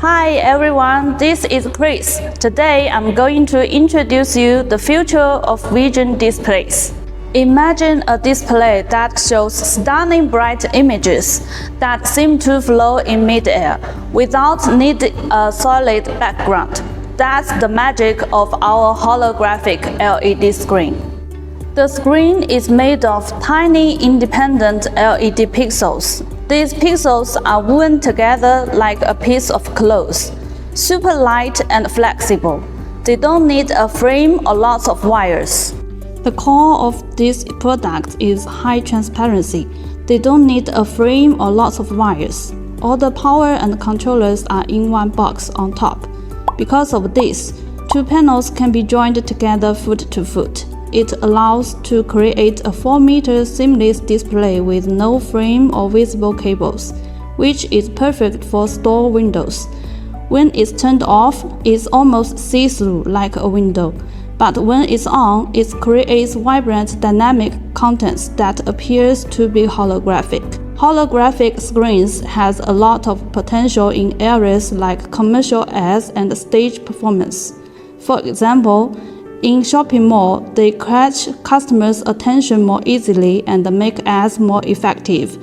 Hi everyone, this is Chris. Today I'm going to introduce you the future of vision displays. Imagine a display that shows stunning bright images that seem to flow in mid-air without needing a solid background. That's the magic of our holographic LED screen. The screen is made of tiny independent LED pixels. These pixels are woven together like a piece of cloth, super light and flexible. They don't need a frame or lots of wires. The core of this product is high transparency. They don't need a frame or lots of wires. All the power and controllers are in one box on top. Because of this, two panels can be joined together foot to foot. It allows to create a 4-meter seamless display with no frame or visible cables, which is perfect for store windows. When it's turned off, it's almost see-through like a window. But when it's on, it creates vibrant, dynamic contents that appears to be holographic. Holographic screens has a lot of potential in areas like commercial ads and stage performance. For example, in shopping mall, they catch customers' attention more easily and make ads more effective.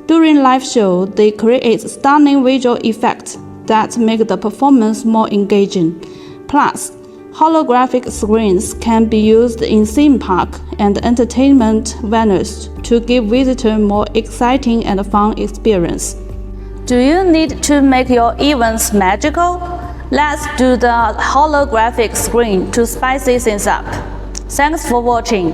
During live show, they create stunning visual effects that make the performance more engaging. Plus, holographic screens can be used in theme park and entertainment venues to give visitors more exciting and fun experience. Do you need to make your events magical? Let's do the holographic screen to spice things up. Thanks for watching.